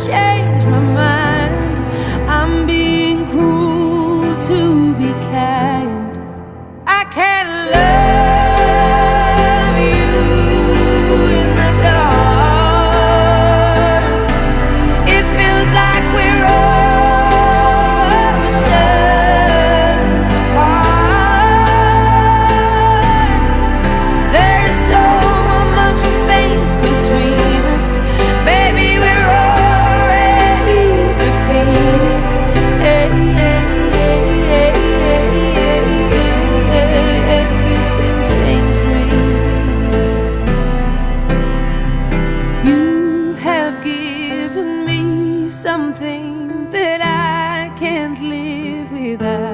change my mind. I'm being cruel to be kind. I can't love you in the dark. It feels like we're oceans apart. There's so much space between us. Baby, we're already defeated. Everything changed me. You have given me something that I can't live without.